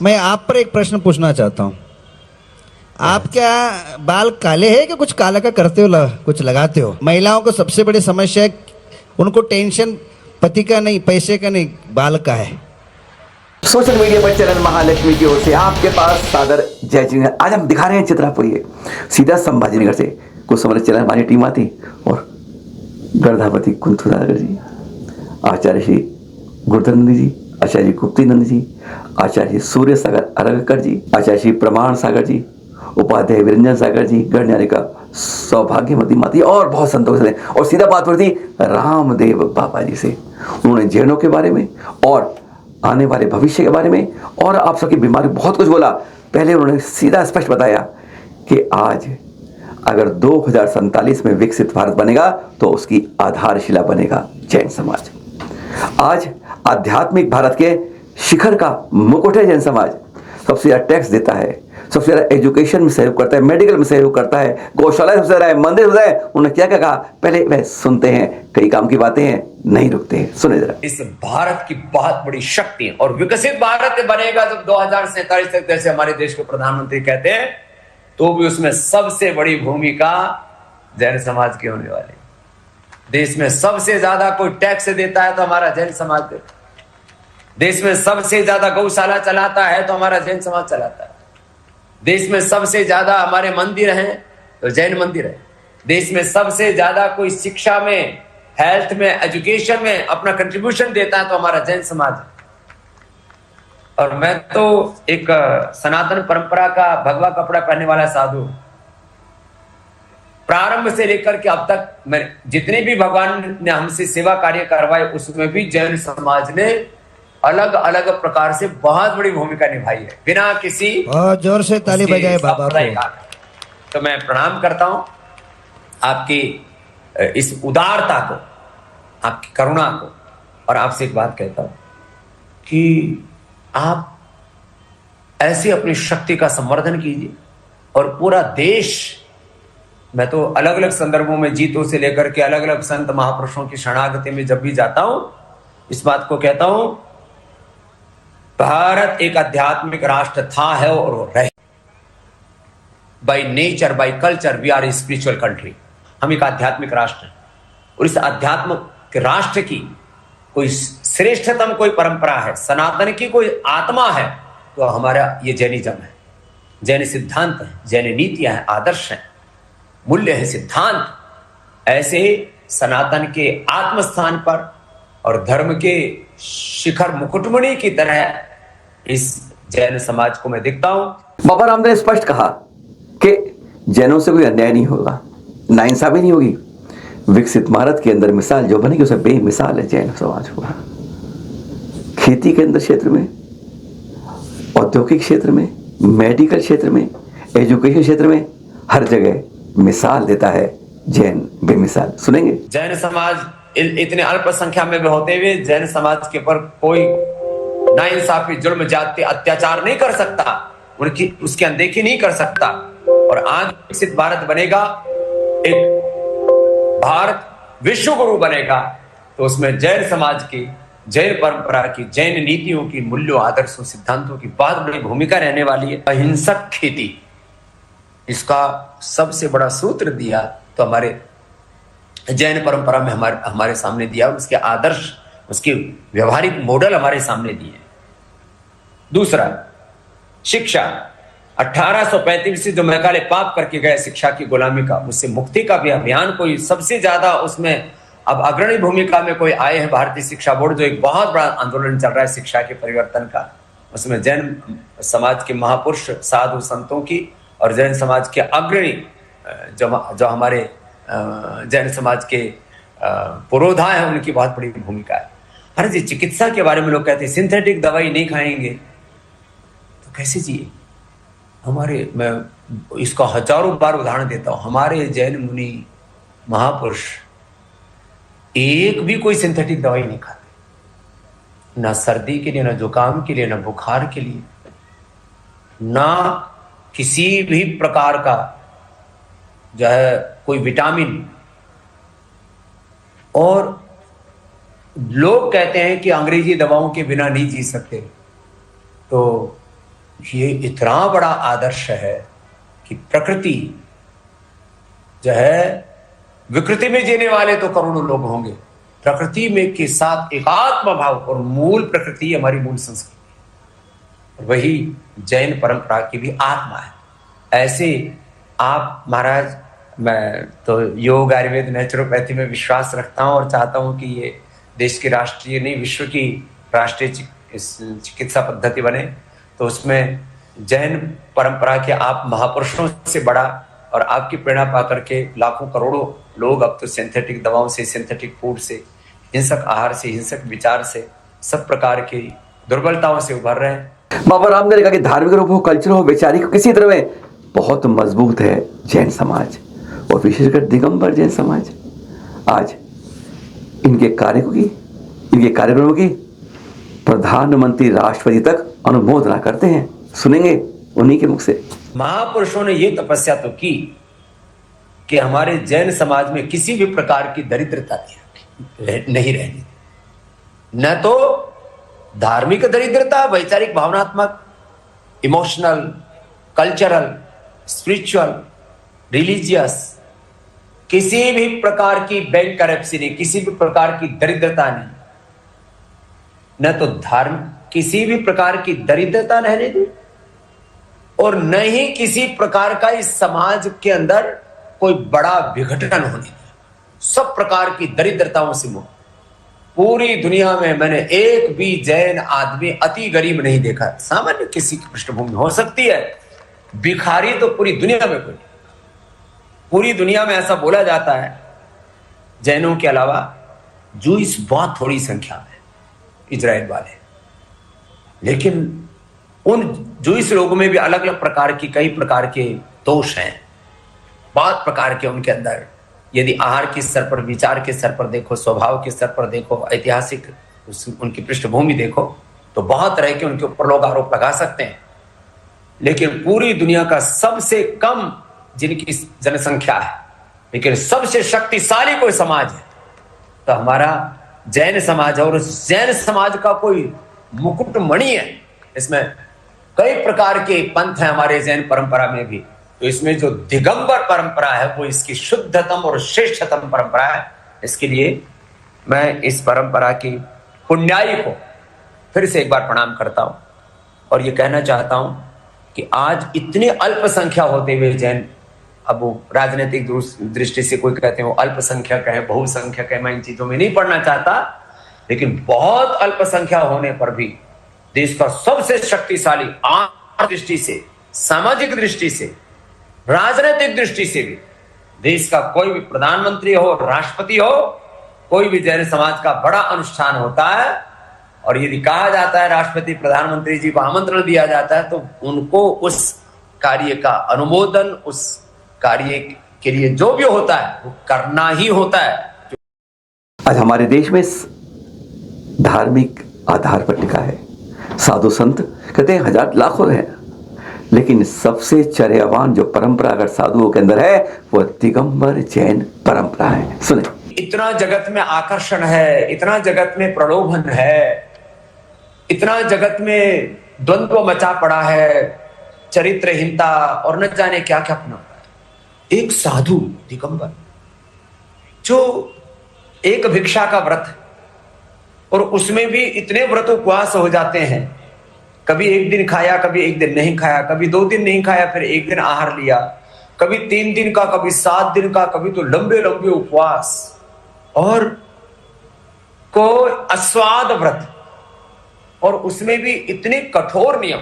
मैं आप पर एक प्रश्न पूछना चाहता हूँ। आप क्या बाल काले हैं कि कुछ काला का करते हो, कुछ लगाते हो? महिलाओं को सबसे बड़ी समस्या है, उनको टेंशन पति का नहीं, पैसे का नहीं, बाल का है। सोशल मीडिया पर चैनल महालक्ष्मी की ओर से आपके पास सादर जय जी। आज हम दिखा रहे हैं चित्रापुरी सीधा संभाजीनगर से कुछ समय चैनल हमारी टीम आती और गर्धावती कुंथु सागर जी, आचार्य श्री गुरुधर जी, आचार्य जी गुप्ती नंद जी, आचार्य सूर्य सागर अरगकर जी, आचार्य श्री प्रमाण सागर जी, उपाध्याय विरंजन सागर जी, गणन्यारिका सौभाग्यवती माती और बहुत संतोष है। और सीधा बात पड़ती रामदेव बाबा जी से। उन्होंने जैनों के बारे में और आने वाले भविष्य के बारे में और आप सबकी बीमारी बहुत कुछ बोला। पहले उन्होंने सीधा स्पष्ट बताया कि आज अगर 2047 में विकसित भारत बनेगा तो उसकी आधारशिला बनेगा जैन समाज। आज आध्यात्मिक भारत के शिखर का मुकुट है जैन समाज। सबसे ज्यादा टैक्स देता है, सबसे ज्यादा एजुकेशन में सहयोग करता है, मेडिकल में सहयोग करता है, गौशाला सबसे ज्यादा है, मंदिर सबसे है। उन्होंने क्या क्या कहा पहले वह सुनते हैं, कई काम की बातें हैं, नहीं रुकते हैं, सुने जरा। इस भारत की बहुत बड़ी शक्ति है और विकसित भारत बनेगा जब 2047 तक, जैसे हमारे देश के प्रधानमंत्री कहते हैं, तो भी उसमें सबसे बड़ी भूमिका जैन समाज की होने वाली है। देश में सबसे ज्यादा कोई टैक्स देता है तो हमारा जैन समाज देता है। देश में सबसे ज्यादा गौशाला चलाता है तो हमारा जैन समाज चलाता है। देश में सबसे ज्यादा हमारे मंदिर हैं तो जैन मंदिर है। देश में सबसे ज्यादा कोई शिक्षा में, हेल्थ में, एजुकेशन में अपना कंट्रीब्यूशन देता है तो हमारा जैन समाज है। और मैं तो एक सनातन परंपरा का भगवा कपड़ा पहनने वाला साधु, प्रारंभ से लेकर के अब तक मैं जितने भी भगवान ने हमसे सेवा कार्य करवाए उसमें भी जैन समाज ने अलग अलग प्रकार से बहुत बड़ी भूमिका निभाई है, बिना किसी बहुत जोर से ताली बजाए बाबा को। तो मैं प्रणाम करता हूं आपकी इस उदारता को, आपकी करुणा को, और आपसे एक बात कहता हूं कि आप ऐसे अपनी शक्ति का संवर्धन कीजिए और पूरा देश। मैं तो अलग अलग संदर्भों में जीतों से लेकर के अलग अलग संत महापुरुषों की शरणागति में जब भी जाता हूं इस बात को कहता हूं, भारत एक आध्यात्मिक राष्ट्र था, है और रहे। By nature, by culture we are a spiritual country. हम एक आध्यात्मिक राष्ट्र हैं और इस आध्यात्मिक राष्ट्र की कोई श्रेष्ठतम कोई परंपरा है, सनातन की कोई आत्मा है तो हमारा ये जैनिज्म है। जैन सिद्धांत है, जैन नीतियां हैं, आदर्श हैं, मूल्य है, सिद्धांत। ऐसे सनातन के आत्मस्थान पर और धर्म के शिखर मुकुटमणि की तरह इस जैन समाज को मैं दिखता हूं। बाबा रामदेव ने स्पष्ट कहा कि जैनों से कोई अन्याय नहीं होगा, नाइंसाफी नहीं होगी। विकसित भारत के अंदर मिसाल जो बनेगी उसे बेमिसाल है जैन समाज होगा। खेती के अंदर क्षेत्र में, औद्योगिक क्षेत्र में, मेडिकल क्षेत्र में, एजुकेशन क्षेत्र में, हर जगह मिसाल देता है जैन, बेमिसाल। सुनेंगे। जैन समाज इतने अल्पसंख्या में भी होते हुए जैन समाज के ऊपर कोई नाइंसाफी, जुल्म, जाति, अत्याचार नहीं कर सकता, उनकी उसकी अनदेखी नहीं कर सकता। और आज विकसित भारत बनेगा, एक भारत विश्व गुरु बनेगा, तो उसमें जैन समाज की, जैन परंपरा की, जैन नीतियों की, मूल्यों, आदर्शों, सिद्धांतों की बहुत बड़ी भूमिका रहने वाली है। अहिंसक खेती, इसका सबसे बड़ा सूत्र दिया तो हमारे जैन परंपरा में हमारे सामने दिया, उसके आदर्श, उसके व्यवहारिक मॉडल हमारे सामने दिए। दूसरा, शिक्षा। 1835 से जो मैकाले पाप करके गए शिक्षा की गुलामी का, उससे मुक्ति का भी अभियान कोई सबसे ज्यादा उसमें अब अग्रणी भूमिका में कोई आए हैं भारतीय शिक्षा बोर्ड, जो एक बहुत बड़ा आंदोलन चल रहा है शिक्षा के परिवर्तन का। उसमें जैन समाज के महापुरुष, साधु संतों की और जैन समाज के अग्रणी जो हमारे जैन समाज के पुरोधा है, उनकी बहुत बड़ी भूमिका है। हर जी चिकित्सा के बारे में लोग कहते हैं सिंथेटिक दवाई नहीं खाएंगे तो कैसे जिए। मैं इसका हजारों बार उदाहरण देता हूं। हमारे जैन मुनि महापुरुष एक भी कोई सिंथेटिक दवाई नहीं खाते, ना सर्दी के लिए, ना जुकाम के लिए, ना बुखार के लिए, ना किसी भी प्रकार का जो है कोई विटामिन। और लोग कहते हैं कि अंग्रेजी दवाओं के बिना नहीं जी सकते, तो ये इतना बड़ा आदर्श है कि प्रकृति जो है, विकृति में जीने वाले तो करोड़ों लोग होंगे, प्रकृति में के साथ एकात्म भाव और मूल प्रकृति हमारी मूल संस्कृति, वही जैन परंपरा की भी आत्मा है। ऐसे आप महाराज, मैं तो योग आयुर्वेद नेचुरोपैथी में विश्वास रखता हूं और चाहता हूं कि ये देश की राष्ट्रीय नहीं विश्व की राष्ट्रीय चिकित्सा पद्धति बने, तो उसमें जैन परंपरा के आप महापुरुषों से बड़ा, और आपकी प्रेरणा पा करके लाखों करोड़ों लोग अब तो सिंथेटिक दवाओं से, सिंथेटिक फूड से, हिंसक आहार से, हिंसक विचार से, सब प्रकार की दुर्बलताओं से उभर रहे हैं। बाबा रामदेव ने कहा कि धार्मिक रूप हो, कल्चर हो, वैचारिक किसी तरह में बहुत मजबूत है जैन समाज, और विशेषकर दिगंबर जैन समाज। आज इनके कार्यक्रमों की प्रधानमंत्री, राष्ट्रपति तक अनुमोदना करते हैं। सुनेंगे उन्हीं के मुख से। महापुरुषों ने यह तपस्या तो की कि हमारे जैन समाज में किसी भी प्रकार की दरिद्रता नहीं रहनी, न तो धार्मिक दरिद्रता, वैचारिक, भावनात्मक, इमोशनल, कल्चरल, स्पिरिचुअल, रिलीजियस, किसी भी प्रकार की बैंक करप्सी नहीं, किसी भी प्रकार की दरिद्रता नहीं, न तो किसी भी प्रकार की दरिद्रता रहने दी, और न ही किसी प्रकार का इस समाज के अंदर कोई बड़ा विघटन होने दिया। सब प्रकार की दरिद्रताओं से मुक्त। पूरी दुनिया में मैंने एक भी जैन आदमी अति गरीब नहीं देखा। सामान्य किसी की पृष्ठभूमि हो सकती है, भिखारी तो पूरी दुनिया में कोई। पूरी दुनिया में ऐसा बोला जाता है, जैनों के अलावा जूइस बहुत थोड़ी संख्या में, इजराइल वाले, लेकिन उन जूइस लोगों में भी अलग अलग प्रकार की, कई प्रकार के दोष हैं, बहुत प्रकार के उनके अंदर। यदि आहार के स्तर पर, विचार के स्तर पर देखो, स्वभाव के स्तर पर देखो, ऐतिहासिक उनकी पृष्ठभूमि देखो, तो बहुत तरह के उनके ऊपर लोग आरोप लगा सकते हैं। लेकिन पूरी दुनिया का सबसे कम जिनकी जनसंख्या है, लेकिन सबसे शक्तिशाली कोई समाज है, तो हमारा जैन समाज है। और उस जैन समाज का कोई मुकुटमणि है। इसमें कई प्रकार के पंथ हैं हमारे जैन परंपरा में भी, तो इसमें जो दिगंबर परंपरा है वो इसकी शुद्धतम और श्रेष्ठतम परंपरा है। इसके लिए मैं इस परंपरा की पुण्याई को फिर से एक बार प्रणाम करता हूं, और ये कहना चाहता हूं कि आज इतने अल्पसंख्या होते हुए जैन, अब वो राजनीतिक दृष्टि से कोई कहते हैं वो अल्पसंख्यक है, बहुसंख्यक है, मैं इन चीजों में नहीं पढ़ना चाहता, लेकिन बहुत अल्पसंख्या होने पर भी देश का सबसे शक्तिशाली आर्थिक दृष्टि से, सामाजिक दृष्टि से, राजनीतिक दृष्टि से भी देश का कोई भी प्रधानमंत्री हो, राष्ट्रपति हो, कोई भी जैन समाज का बड़ा अनुष्ठान होता है, और यदि कहा जाता है राष्ट्रपति प्रधानमंत्री जी को आमंत्रण दिया जाता है, तो उनको उस कार्य का अनुमोदन, उस कार्य के लिए जो भी होता है वो करना ही होता है। आज हमारे देश में धार्मिक आधार पर टिका है। साधु संत कहते हैं हजार लाखों हैं, लेकिन सबसे चर्यावान जो परंपरा अगर साधुओं के अंदर है वो दिगंबर जैन परंपरा है। सुने। इतना जगत में आकर्षण है, इतना जगत में प्रलोभन है, इतना जगत में द्वंद्व मचा पड़ा है, चरित्रहीनता और न जाने क्या क्या अपना। एक साधु दिगंबर जो एक भिक्षा का व्रत, और उसमें भी इतने व्रत उपवास हो जाते हैं, कभी एक दिन खाया, कभी एक दिन नहीं खाया, कभी 2 दिन नहीं खाया, फिर एक दिन आहार लिया, कभी 3 दिन का, कभी 7 दिन का, कभी तो लंबे लंबे उपवास, और को अस्वाद व्रत, और उसमें भी इतने कठोर नियम।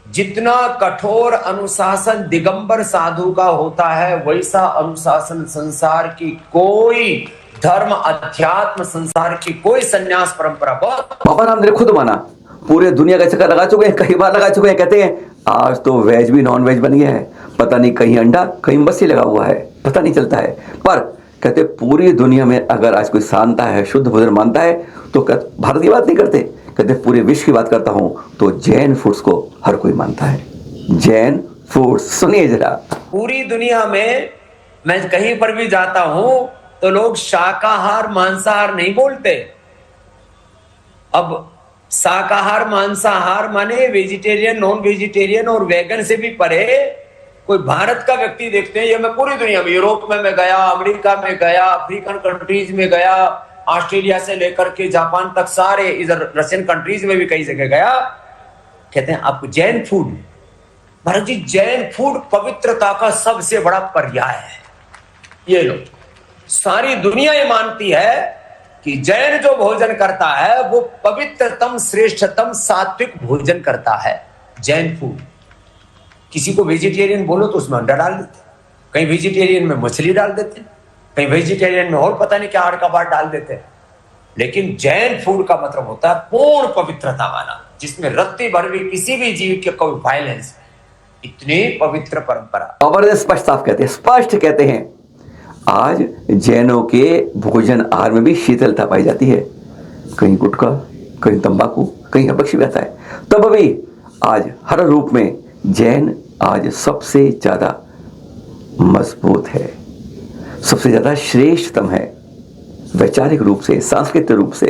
जितना कठोर अनुशासन दिगंबर साधु का होता है, वैसा अनुशासन संसार की कोई धर्म, अध्यात्म, संसार की कोई संन्यास परंपरा। बहुत बाबा रामदेव ने खुद माना, पूरे दुनिया का चक्कर लगा चुके हैं, कई बार लगा चुके हैं। कहते हैं आज तो वेज भी नॉन वेज बन गया है, पता नहीं कहीं अंडा कहीं मछली लगा हुआ है, पता नहीं चलता है। पर कहते पूरी दुनिया में अगर आज कोई शांता है, शुद्ध भोजन मानता है, तो भारत की बात नहीं करते, कहते पूरे विश्व की बात करता हूं तो जैन फूड्स को हर कोई मानता है। जैन फूड्स, सुनिए जरा। पूरी दुनिया में मैं कहीं पर भी जाता हूं तो लोग शाकाहार मांसाहार नहीं बोलते। अब शाकाहार मांसाहार माने वेजिटेरियन नॉन वेजिटेरियन और वेगन से भी परे कोई भारत का व्यक्ति देखते हैं, ये मैं पूरी दुनिया में, यूरोप में मैं गया, अमेरिका में गया, अफ्रीकन कंट्रीज में गया, ऑस्ट्रेलिया से लेकर के जापान तक, सारे इधर रशियन कंट्रीज में भी कई जगह गया, कहते हैं आपको जैन फूड, महाराज जी जैन फूड पवित्रता का सबसे बड़ा पर्याय है। ये लो, सारी दुनिया ये मानती है कि जैन जो भोजन करता है वो पवित्रतम श्रेष्ठतम सात्विक भोजन करता है, जैन फूड। किसी को वेजिटेरियन बोलो तो उसमें अंडा डाल देते, कहीं वेजिटेरियन में मछली डाल देते, कहीं वेजिटेरियन में और पता नहीं क्या हाड़ का बात डाल देते। लेकिन जैन फूड का मतलब होता है पूर्ण पवित्रता वाला, जिसमें रत्ती भर भी किसी भी जीव के कोई वायलेंस, इतनी पवित्र परंपरा। और स्पष्ट साफ कहते हैं, स्पष्ट कहते हैं आज जैनों के भोजन आहार में भी शीतलता पाई जाती है। कहीं गुटखा, कहीं तंबाकू, कहीं अभक्ष्य भी आता है। तब भी आज हर रूप में जैन आज सबसे ज्यादा मजबूत है, सबसे ज्यादा श्रेष्ठतम है, वैचारिक रूप से, सांस्कृतिक रूप से,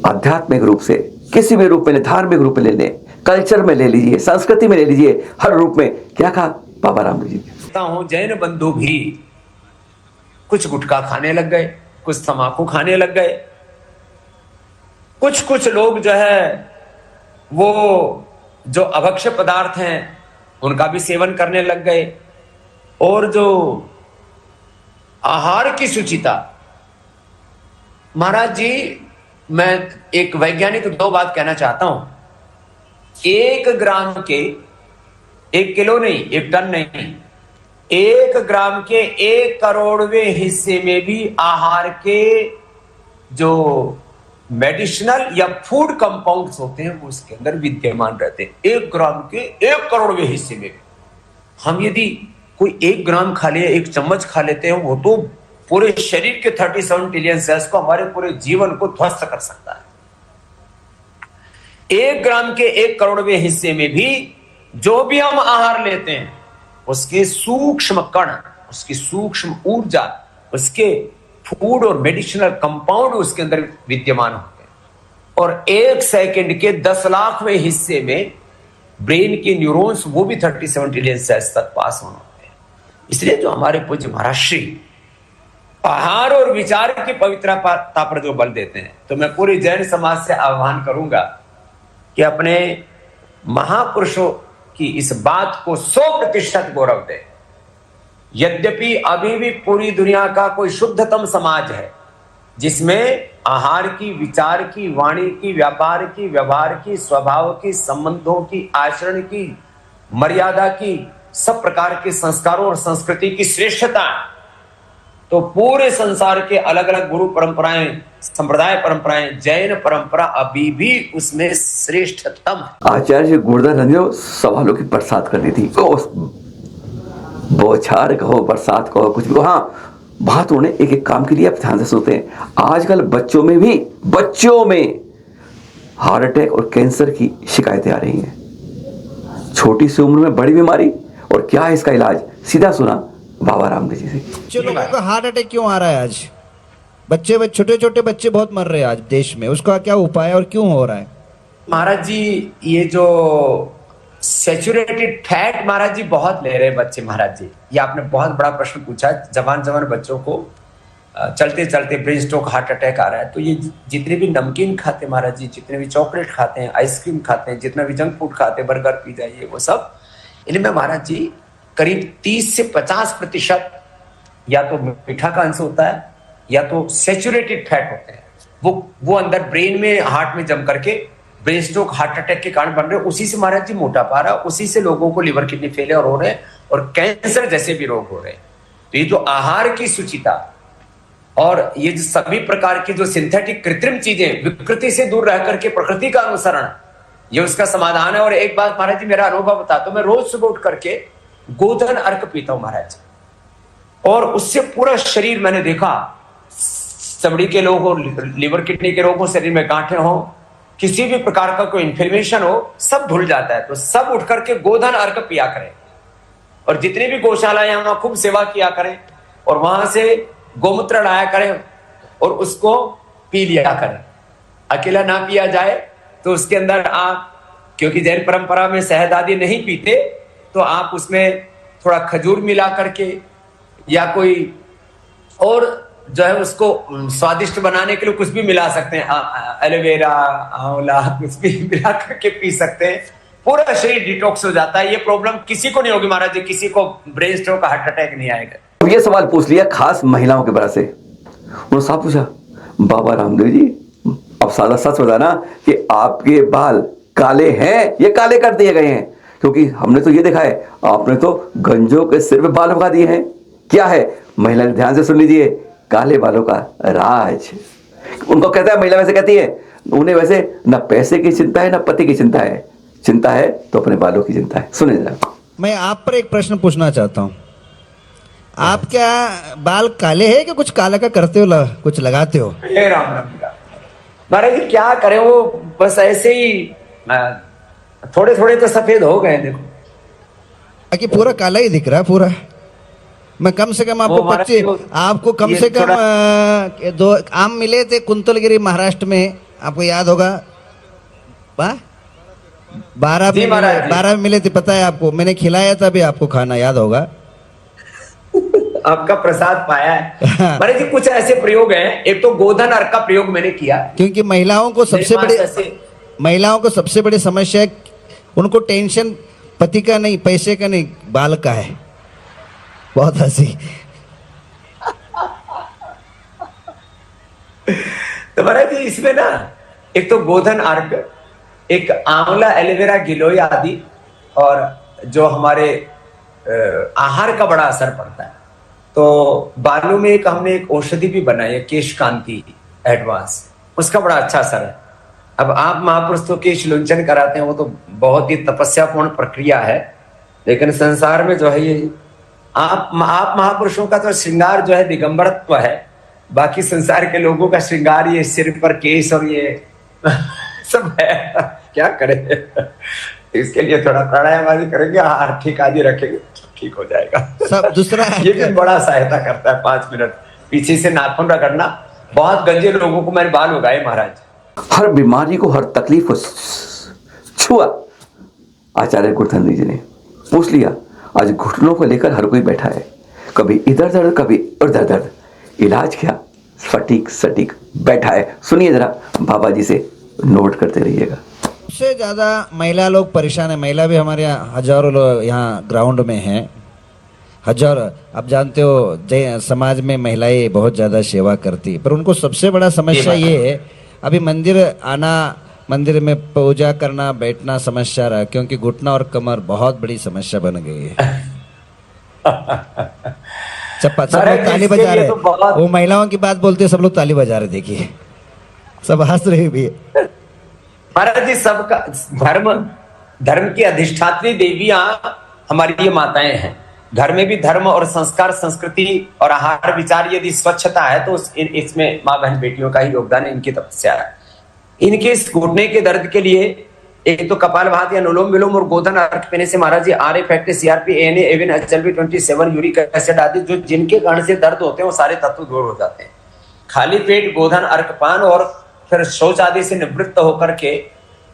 आध्यात्मिक रूप से, किसी भी रूप में, धार्मिक रूप में ले लें, कल्चर में ले लीजिए, संस्कृति में ले लीजिए, हर रूप में। क्या कहा बाबा रामदेव जी? जैन बंधु भी कुछ गुटखा खाने लग गए, कुछ तंबाकू खाने लग गए, कुछ लोग जो है वो जो अभक्ष्य पदार्थ हैं उनका भी सेवन करने लग गए। और जो आहार की शुचिता, महाराज जी मैं एक वैज्ञानिक 2 बात कहना चाहता हूं। 1 ग्राम के, 1 किलो नहीं, 1 टन नहीं, 1 ग्राम के 1 करोड़वें हिस्से में भी आहार के जो मेडिसिनल या फूड कंपाउंड्स होते हैं वो उसके अंदर विद्यमान रहते हैं। 1 ग्राम के 1 करोड़वें हिस्से में भी। हम यदि कोई 1 ग्राम खा ले, 1 चम्मच खा लेते हैं, वो तो पूरे शरीर के 37 ट्रिलियन सेल्स को, हमारे पूरे जीवन को ध्वस्त कर सकता है। 1 ग्राम के 1 करोड़वें हिस्से में भी जो भी हम आहार लेते हैं उसके सूक्ष्म कण, उसकी सूक्ष्म ऊर्जा, उसके फूड और मेडिसिनल कंपाउंड उसके अंदर विद्यमान होते हैं। और 1 सेकंड के 10 लाखवें हिस्से में ब्रेन के न्यूरॉन्स, वो भी 37 ट्रिलियन सेल्स तक पास होने होते हैं। इसलिए जो हमारे पूज्य महाराज श्री आहार और विचार की पवित्रता पर जो बल देते हैं, तो मैं पूरी जैन समाज से आह्वान करूंगा कि अपने महापुरुषों की इस बात को 100% गौरव दे। यद्यपि अभी भी पूरी दुनिया का कोई शुद्धतम समाज है जिसमें आहार की, विचार की, वाणी की, व्यापार की, व्यवहार की, स्वभाव की, संबंधों की, आचरण की, मर्यादा की, सब प्रकार के संस्कारों और संस्कृति की श्रेष्ठता, तो पूरे संसार के अलग अलग गुरु परंपराएं, संप्रदाय परंपराएं, जैन परंपरा अभी भी उसमें श्रेष्ठतम। आचार्य गुरुदानंद सवालों की बरसात करनी थी, बौछार कहो, बरसात कहो, कुछ भी। हाँ, बात उन्हें एक एक काम के लिए आप ध्यान से सुनते हैं। आजकल बच्चों में भी, बच्चों में हार्ट अटैक और कैंसर की शिकायतें आ रही हैं। छोटी सी उम्र में बड़ी बीमारी, और क्या है इसका इलाज? सीधा सुना बाबा रामदेव जी से। बच्चे लोगों को हार्ट अटैक क्यों आ रहा है आज? बच्चे, छोटे छोटे बच्चे बहुत मर रहे हैं आज देश में, उसका क्या उपाय है और क्यों हो रहा है? महाराज जी ये जो सैचुरेटेड फैट महाराज जी बहुत ले रहे हैं बच्चे। महाराज जी ये आपने बहुत बड़ा प्रश्न पूछा। जवान बच्चों को चलते चलते ब्रेन स्ट्रोक, हार्ट अटैक आ रहा है। तो ये जितने भी नमकीन खाते महाराज जी, जितने भी चॉकलेट खाते हैं, आइसक्रीम खाते हैं, जितना भी जंक फूड खाते हैं, बर्गर, पिज्जा, ये वो सब, इनमें महाराज जी करीब 30 से 50% या तो मीठा का अंश होता है या तो सैचुरेटेड फैट होते हैं। वो अंदर ब्रेन में, हार्ट में जम करके ब्रेन स्ट्रोक, हार्ट अटैक के कारण बन रहे हैं। उसी से महाराज जी मोटापा आ रहा है, उसी से लोगों को लिवर किडनी फेलियर हो रहे हैं और कैंसर जैसे भी रोग हो रहे हैं। तो ये जो आहार की शुचिता और ये जो सभी प्रकार की जो सिंथेटिक कृत्रिम चीजें, विकृति से दूर रह करके प्रकृति का अनुसरण, ये उसका समाधान है। और एक बात महाराज जी मेरा अनुभव बताता हूं, मैं रोज सुबह उठ करके गोधन अर्क पीता हूं महाराज, और उससे पूरा शरीर, मैंने देखा चमड़ी के लोग हो, लिवर किडनी के रोग हो, शरीर में गांठें हो, किसी भी प्रकार का कोई इन्फ्लेमेशन हो, सब धुल जाता है। तो सब उठ करके गोधन अर्क पिया करें, और जितनी भी गौशालाएं वहां खूब सेवा किया करें, और वहां से गोमूत्र लाया करें और उसको पी लिया करें। अकेला ना पिया जाए, तो उसके अंदर आप, क्योंकि जैन परंपरा में शहद आदि नहीं पीते, तो आप उसमें थोड़ा खजूर मिला करके या कोई और जो है उसको स्वादिष्ट बनाने के लिए कुछ भी मिला सकते हैं, एलोवेरा, आंवला, कुछ भी मिला करके पी सकते हैं। पूरा शरीर डिटॉक्स हो जाता है। ये प्रॉब्लम किसी को नहीं होगी महाराज जी, किसी को ब्रेन स्ट्रोक, हार्ट अटैक नहीं आएगा। अब ये सवाल पूछ लिया खास महिलाओं के बारे से। उन्होंने साफ पूछा, बाबा रामदेव जी अब सादा सच बताना कि आपके बाल काले हैं या काले कर दिए गए हैं, क्योंकि हमने तो ये देखा है आपने तो गंजों के सिर पे बाल उगा दिए हैं। क्या है महिला, ध्यान से सुन लीजिए, काले बालों का राज। उनको कहता है, महिला वैसे कहती है, उन्हें वैसे ना पैसे की चिंता है ना पति की चिंता है, चिंता है तो अपने बालों की चिंता है। सुने जरा। मैं आप पर एक प्रश्न पूछना चाहता हूँ, आप क्या बाल काले हैं कि कुछ काला का करते हो, कुछ लगाते हो? हे राम राम राम। महाराज जी क्या करें, वो बस ऐसे ही थोड़े थोड़े तो सफेद हो गए। देखो कि पूरा काला ही दिख रहा है पूरा। मैं कम से कम आपको वो महाराज 25, जी, आपको कम ये से कम थोड़ा- 2 आम मिले थे कुंतलगिरी महाराष्ट्र में, आपको याद होगा। 12 जी महाराज जी। 12 मिले थे, पता है आपको, मैंने खिलाया था भी आपको, खाना याद होगा। आपका प्रसाद पाया है महाराज जी। कुछ ऐसे प्रयोग हैं, एक तो गोधन अर्क का प्रयोग मैंने किया, क्योंकि महिलाओं को सबसे मेरे बड़ी पास ऐसे- महिलाओं को सबसे बड़ी समस्या है, उनको टेंशन पति का नहीं, पैसे का नहीं, बाल का है। बहुत हंसी। तो महाराज जी इसमें ना एक तो गोधन अर्क, एक आंवला, एलोवेरा, गिलोय आदि, और जो हमारे आहार का बड़ा असर पड़ता है। तो बालों में एक हमने एक औषधि भी बनाई है, केश कांति एडवांस, उसका बड़ा अच्छा असर है। अब आप महापुरुष तो केश लुंचन कराते हैं, वो तो बहुत ही तपस्यापूर्ण प्रक्रिया है, लेकिन संसार में जो है ये आप महापुरुषों का तो श्रृंगार जो है दिगंबरत्व है, बाकी संसार के लोगों का श्रृंगार ये सिर पर केश और ये सब है। क्या करें, इसके लिए थोड़ा प्राणायाम आदि करेंगे, आर्थिक आदि रखेंगे तो ठीक हो जाएगा। सब दूसरा ये भी बड़ा सहायता करता है। 5 मिनट पीछे से नाखून रगड़ना। बहुत गंजे लोगों को मैंने बाल उगाए महाराज। हर बीमारी को, हर तकलीफ को छुआ आचार्य गुरुधन जी ने, पूछ लिया। आज घुटनों को लेकर हर कोई बैठा है, कभी इधर दर्द कभी उधर दर्द, इलाज क्या, सटीक सटीक बैठा है। सुनिए जरा, बाबा जी से नोट करते रहिएगा। सबसे ज्यादा महिला लोग परेशान है। महिला भी हमारे यहाँ हजारों लोग यहाँ ग्राउंड में हैं, हजारों। आप जानते हो समाज में महिलाएं बहुत ज्यादा सेवा करती, पर उनको सबसे बड़ा समस्या ये है, अभी मंदिर आना, मंदिर में पूजा करना, बैठना समस्या रहा, क्योंकि घुटना और कमर बहुत बड़ी समस्या बन गई है। सब लोग ताली बजा रहे, वो महिलाओं की बात बोलते सब लोग ताली बजा रहे, देखिए सब हंस रहे भी है। महाराज जी सबका धर्म की अधिष्ठात्री देवियां हमारी ये माताएं हैं। घर में भी धर्म और संस्कार, संस्कृति और आहार विचार यदि स्वच्छता है तो इसमें माँ बहन बेटियों का ही योगदान है, इनकी तपस्या है। इनके इस घुटने के दर्द के लिए एक तो कपालभाति, अनुलोम विलोम और गोधन अर्क पीने से महाराज ji R factor, CRP, ANA, एविन, HLB 27, यूरिक एसिड आदि जो जिनके कारण से दर्द होते हैं वो सारे तत्व दूर हो जाते हैं। खाली पेट गोधन अर्क पान और फिर शौच आदि से निवृत्त होकर के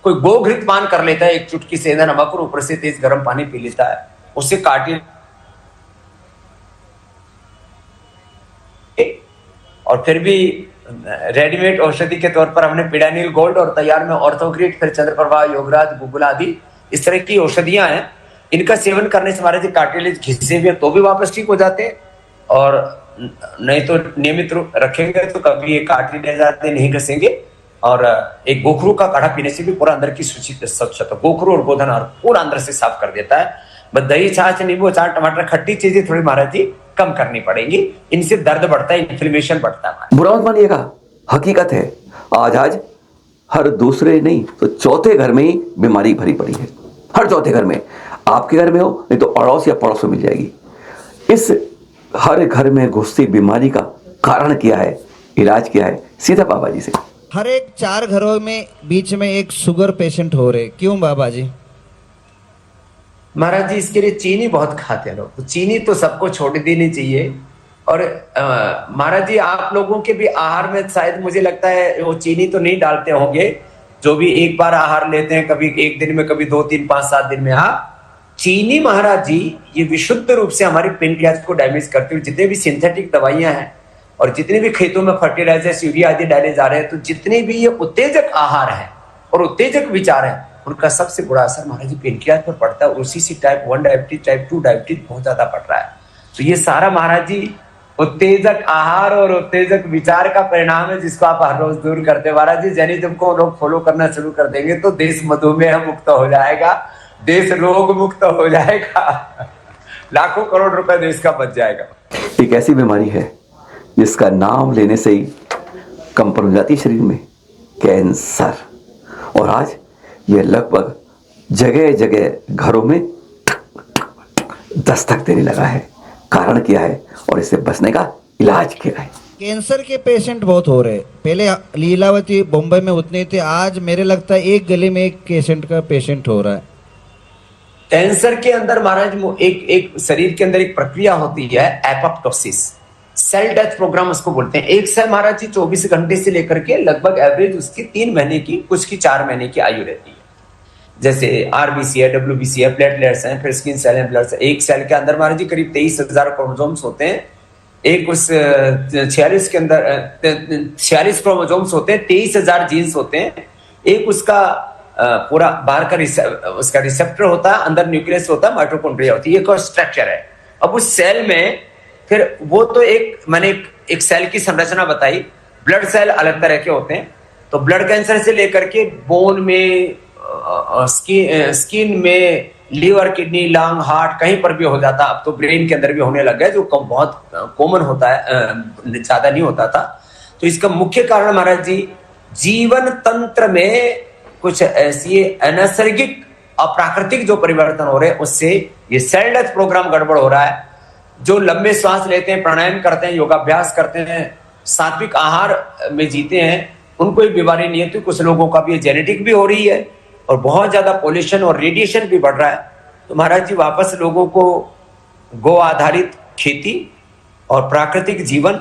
कोई गोघृत पान कर लेता है, एक चुटकी सेंधा नमक और ऊपर से तेज गर्म पानी पी लेता है, उससे काटी और फिर भी रेडीमेड औषधि के तौर पर हमने पिडानिल गोल्ड और तैयार में ऑर्थोग्रिड, फिर चंद्रप्रभा, योगराज, गुगुल आदि इस तरह की औषधियां हैं। इनका सेवन करने से हमारे जो कार्टिलेज घिसे हुए तो भी वापस ठीक हो जाते हैं, और नहीं तो नियमित रूप रखेंगे तो कभी ये कार्टिलेज आते नहीं घसेंगे। और एक गोखरू का काढ़ा पीने से भी पूरा अंदर की सूची स्वच्छता, गोखरू और गोधन और पूरा अंदर से साफ कर देता है। बस दही, छाछ, नींबू, अचार, टमाटर, खट्टी चीजें थोड़ी महाराज जी कम करनी पड़ेंगी, इनसे दर्द बढ़ता है, इन्फ्लेमेशन बढ़ता है। बुरा मत मानिएगा, हकीकत है। आज हर दूसरे नहीं तो चौथे घर में ही बीमारी भरी पड़ी है। हर चौथे घर में, आपके घर में हो नहीं तो अड़ोस या पड़ोस में मिल जाएगी। इस हर घर में घुसती बीमारी का कारण क्या है, इलाज क्या है, सीधा बाबा जी से। हर एक 4 घरों में बीच में एक शुगर पेशेंट हो रहे, क्यों बाबा जी? महाराज जी इसके लिए चीनी बहुत खाते हैं लोग, तो चीनी तो सबको छोड़ देनी चाहिए। और महाराज जी आप लोगों के भी आहार में शायद मुझे लगता है वो चीनी तो नहीं डालते होंगे, जो भी एक बार आहार लेते हैं, कभी एक दिन में, कभी 2, 3, 5, 7 दिन में, हाँ, चीनी महाराज जी ये विशुद्ध रूप से हमारी पेनक्रियाज को डैमेज करते हुए, जितने भी सिंथेटिक दवाइयां हैं और जितने भी खेतों में फर्टिलाइजर्स, यूरिया आदि डाले जा रहे हैं, तो जितने भी ये उत्तेजक आहार है और उत्तेजक विचार है, उनका सबसे बुरा असर महाराज जी पेनक्रियाज पर पड़ता है। उसी से टाइप 1 डायबिटीज, टाइप 2 डायबिटीज बहुत ज्यादा पड़ रहा है। तो ये सारा महाराज जी उत्तेजक आहार और उत्तेजक विचार का परिणाम है, जिसको आप हर रोज दूर करते हैं महाराज जी। जैनिज्म को लोग फॉलो करना शुरू कर देंगे तो देश मधुमेह मुक्त हो जाएगा, देश रोग मुक्त हो जाएगा, लाखों करोड़ रुपए देश का बच जाएगा। एक ऐसी बीमारी है जिसका नाम लेने से ही कंपन हो जाती है शरीर में, कैंसर। और आज ये लगभग जगह जगह घरों में दस्तक देने लगा है। कारण क्या है और इससे बचने का इलाज क्या है? कैंसर के पेशेंट बहुत हो रहे। पहले लीलावती बम्बई में उतने थे, आज मेरे लगता है एक गली में एक पेशेंट का पेशेंट हो रहा है। कैंसर के अंदर महाराज एक शरीर के अंदर एक प्रक्रिया होती है, एपोप्टोसिस, सेल डेथ प्रोग्राम उसको बोलते हैं। एक सेल महाराज जी 24 घंटे से लेकर के लगभग एवरेज उसकी 3 महीने की, कुछ की 4 महीने की आयु रहती है। जैसे आरबीसी है, डब्ल्यूबीसी है, प्लेटलेट्स हैं, फिर स्किन सेल है, ब्लड सेल। एक सेल के अंदर महाराज जी करीब 23,000 क्रोमोसोम्स होते हैं। एक उस 46 के अंदर 46 क्रोमोसोम्स होते हैं, 23,000 जीन्स होते हैं। एक उसका पूरा बाहर का उसका रिसेप्टर होता है, अंदर न्यूक्लियस होता है, माइटोकॉन्ड्रिया होती है, एक और स्ट्रक्चर है। अब उस सेल में फिर वो तो मैंने एक सेल की संरचना बताई। ब्लड सेल अलग तरह के होते हैं, तो ब्लड कैंसर से लेकर के बोन में, स्किन में, लीवर, किडनी, लंग, हार्ट, कहीं पर भी हो जाता। अब तो ब्रेन के अंदर भी होने लग गया, जो बहुत कॉमन होता है, ज्यादा नहीं होता था। तो इसका मुख्य कारण महाराज जी जीवन तंत्र में कुछ ऐसी अनैसर्गिक, अप्राकृतिक जो परिवर्तन हो रहे हैं, उससे ये सेल डेथ प्रोग्राम गड़बड़ हो रहा है। जो लंबे श्वास लेते हैं, प्राणायाम करते हैं, योगाभ्यास करते हैं, सात्विक आहार में जीते हैं, उनको एक बीमारी नहीं है। तो कुछ लोगों का भी ये जेनेटिक भी हो रही है और बहुत ज्यादा पोल्यूशन और रेडिएशन भी बढ़ रहा है। तो महाराज जी वापस लोगों को गो आधारित खेती और प्राकृतिक जीवन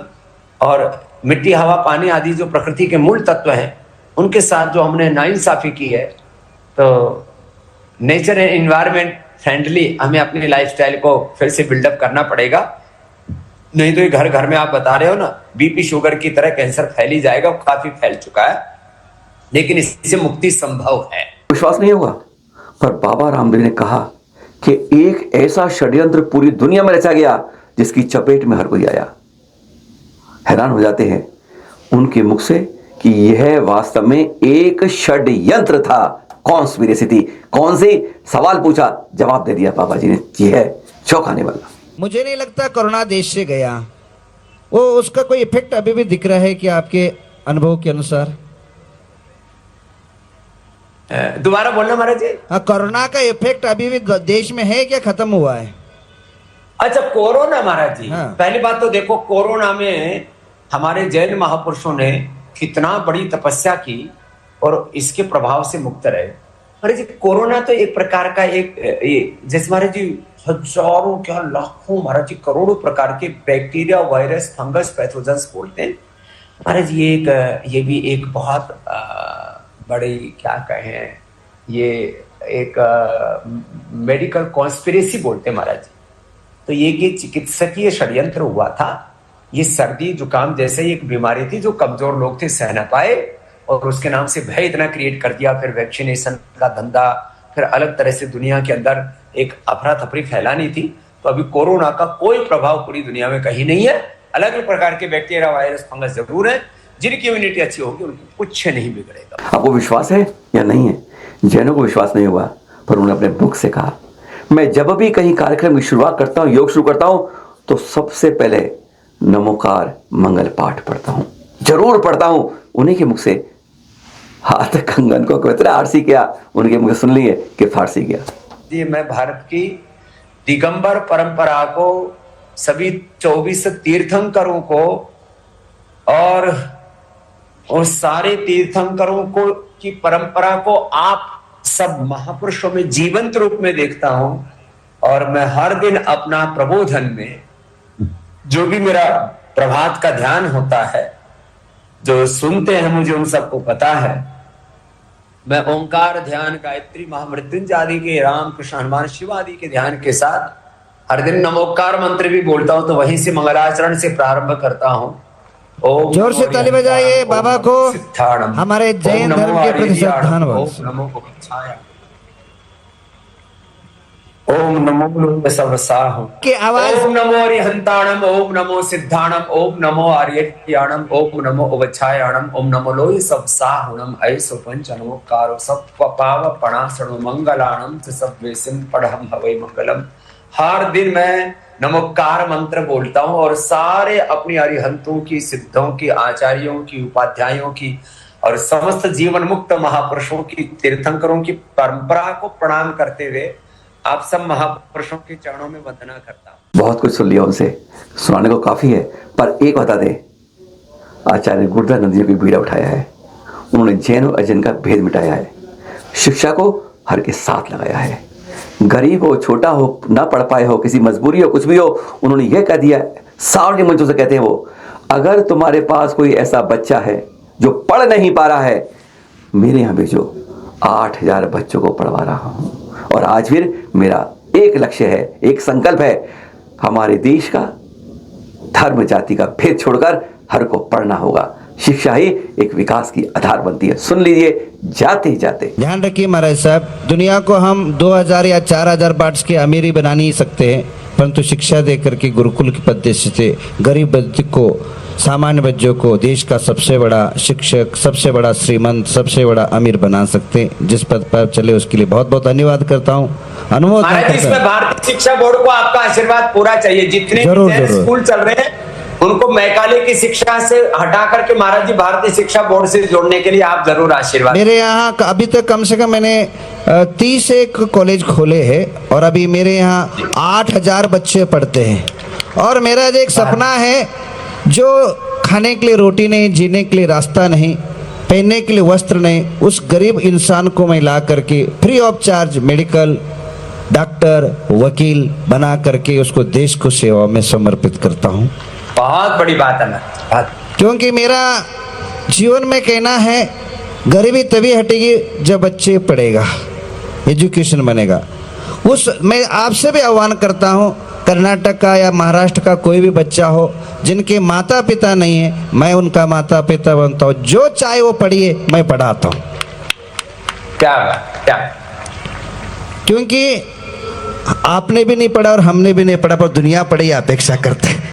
और मिट्टी, हवा, पानी आदि जो प्रकृति के मूल तत्व हैं, उनके साथ जो हमने नाइंसाफी की है, तो नेचर एंड एनवायरनमेंट फ्रेंडली हमें अपनी लाइफस्टाइल को फिर से बिल्डअप करना पड़ेगा। नहीं तो ये घर घर में आप बता रहे हो ना, बीपी शुगर की तरह कैंसर फैल ही जाएगा, काफी फैल चुका है, लेकिन इससे मुक्ति संभव है। विश्वास नहीं होगा, पर बाबा रामदेव ने कहा कि एक ऐसा षड्यंत्र पूरी दुनिया में रचा गया जिसकी चपेट में हर कोई आया। हैरान हो जाते हैं उनके मुख से कि यह वास्तव में एक षड्यंत्र था, कॉन्स्पिरेसी थी। कौन सी? सवाल पूछा, जवाब दे दिया बाबा जी ने। यह है चौंकाने वाला। मुझे नहीं लगता कोरोना देश से गया, वो उसका कोई इफेक्ट अभी भी दिख रहा है कि आपके अनुभव के अनुसार? दोबारा बोलना महाराज जी। हाँ, कोरोना का इफेक्ट अभी भी देश में है क्या खत्म हुआ है? अच्छा, कोरोना महाराज जी, हाँ। पहली बात तो देखो, कोरोना में हमारे जैन महापुरुषों ने कितना बड़ी तपस्या की और इसके प्रभाव से मुक्त रहे। महाराज जी, कोरोना तो एक प्रकार का जैसे महाराज जी हजारों क्या लाखों, महाराज जी करोड़ों प्रकार के बैक्टीरिया, वायरस, फंगस, पैथोजेंस बोलते हैं महाराज। ये भी एक बहुत बड़ी, क्या कहें, ये एक मेडिकल कॉन्स्पिरेसी बोलते हैं महाराज जी। तो ये चिकित्सकीय षड्यंत्र हुआ था। ये सर्दी जुकाम जैसे ही एक बीमारी थी जो कमजोर लोग थे सह न पाए, और उसके नाम से भय इतना क्रिएट कर दिया। फिर वैक्सीनेशन का धंधा, फिर अलग तरह से दुनिया के अंदर एक अफरा तफरी फैलानी थी। तो अभी कोरोना का कोई प्रभाव पूरी दुनिया में कहीं नहीं है। अलग अलग प्रकार के बैक्टीरिया, वायरस, फंगस जरूर है, जिनकी इम्यूनिटी अच्छी होगी उनको कुछ नहीं बिगड़ेगा। आपको विश्वास है या नहीं है? जैनों को विश्वास नहीं हुआ, पर उन्होंने अपने मुख से कहा, मैं जब भी कहीं कार्यक्रम की शुरुआत करता हूं, योग शुरू करता हूं, तो सबसे पहले नमोकार मंगल पाठ पढ़ता हूं, जरूर पढ़ता हूं। उन्हीं के मुख से हाथ कंगन को कितना आरसी किया, उनके मुख से सुन लिए कि फारसी किया। ये मैं भारत की दिगंबर परंपरा को, सभी 24 तीर्थंकरों को और उस सारे तीर्थंकरों को की परंपरा को आप सब महापुरुषों में जीवंत रूप में देखता हूं। और मैं हर दिन अपना प्रबोधन में, जो भी मेरा प्रभात का ध्यान होता है, जो सुनते हैं मुझे उन सबको पता है, मैं ओंकार ध्यान, गायत्री, महामृत्युंजय आदि के, राम कृष्ण हनुमान शिव आदि के ध्यान के साथ हर दिन नमोकार मंत्र भी बोलता हूं, तो वहीं से मंगलाचरण से प्रारंभ करता हूं। ओम जोर से ताली बजाइए बाबा को, सिद्धाणम, हमारे जैन ओम धर्म नमो के प्रति आर्याणम, श्रद्धांजलि। ओम नमो गोविंदाय, ओम नमो लोक सर्वसाहु की आवाज ओम नमो अरिहंताणम, ओम नमो सिद्धाणम, ओम नमो आर्यज्ञानम, ओम नमो उवच्छायाणम, ओम नमो लोहि सबसाहुणम, ऐसो पंच नमोकारो सब पाव पणासणो मंगलाणम च सबवेसिम पढ़म हवै मंगलम। हर दिन मैं नमोकार मंत्र बोलता हूं और सारे अपनी अरिहंतों की, सिद्धों की, आचार्यों की, उपाध्यायों की और समस्त जीवन मुक्त महापुरुषों की, तीर्थंकरों की परंपरा को प्रणाम करते हुए आप सब महापुरुषों के चरणों में वंदना करता हूं। बहुत कुछ सुन लिया उनसे, सुनाने को काफी है, पर एक बता दे, आचार्य गुरुदयानंद जी ने बीड़ा उठाया है। उन्होंने जैन और अजैन का भेद मिटाया है, शिक्षा को हर के साथ लगाया है। गरीब हो, छोटा हो, ना पढ़ पाए हो, किसी मजबूरी हो, कुछ भी हो, उन्होंने यह कह दिया, सार्वजनिक मंचों से कहते हैं वो, अगर तुम्हारे पास कोई ऐसा बच्चा है जो पढ़ नहीं पा रहा है, मेरे यहाँ भेजो, 8000 बच्चों को पढ़वा रहा हूँ। और आज फिर मेरा एक लक्ष्य है, एक संकल्प है, हमारे देश का धर्म जाति का भेद छोड़कर हर को पढ़ना होगा। शिक्षा ही एक विकास की आधार बनती है। सुन लीजिए जाते जाते। ध्यान रखिए महाराज साहब, दुनिया को हम 2000 या 4000 बाट्स की अमीरी बना नहीं सकते हैं, परंतु शिक्षा देकर के गुरुकुल की पद्धति से गरीब बच्चे को, सामान्य बच्चों को देश का सबसे बड़ा शिक्षक, सबसे बड़ा श्रीमंत, सबसे बड़ा अमीर बना सकते हैं। जिस पद पर चले उसके लिए बहुत बहुत धन्यवाद करता हूँ, अनुमोदन महाराज, करता इसमें हूं। भारतीय शिक्षा बोर्ड को आपका आशीर्वाद पूरा चाहिए। जितने जरूर, भी जरूर। स्कूल चल रहे हैं उनको मैकाले की शिक्षा से हटा करके महाराज जी भारतीय शिक्षा बोर्ड से जोड़ने के लिए आप जरूर आशीर्वाद। मेरे यहाँ अभी तक कम से कम मैंने 30 एक कॉलेज खोले हैं और अभी मेरे यहाँ 8000 बच्चे पढ़ते हैं। और मेरा जो एक सपना है, जो खाने के लिए रोटी नहीं, जीने के लिए रास्ता नहीं, पहनने के लिए वस्त्र नहीं, उस गरीब इंसान को मैं ला करके free of charge medical, doctor, वकील बना करके उसको देश को सेवा में समर्पित करता हूँ। बहुत बड़ी बात है ना, क्योंकि मेरा जीवन में कहना है, गरीबी तभी हटेगी जब बच्चे पढ़ेगा, एजुकेशन बनेगा। मैं आपसे भी आह्वान करता हूँ, कर्नाटक का या महाराष्ट्र का कोई भी बच्चा हो जिनके माता पिता नहीं है, मैं उनका माता पिता बनता हूँ। जो चाहे वो पढ़िए, मैं पढ़ाता हूँ। क्या क्योंकि आपने भी नहीं पढ़ा और हमने भी नहीं पढ़ा, पर दुनिया पढ़ी अपेक्षा करते हैं।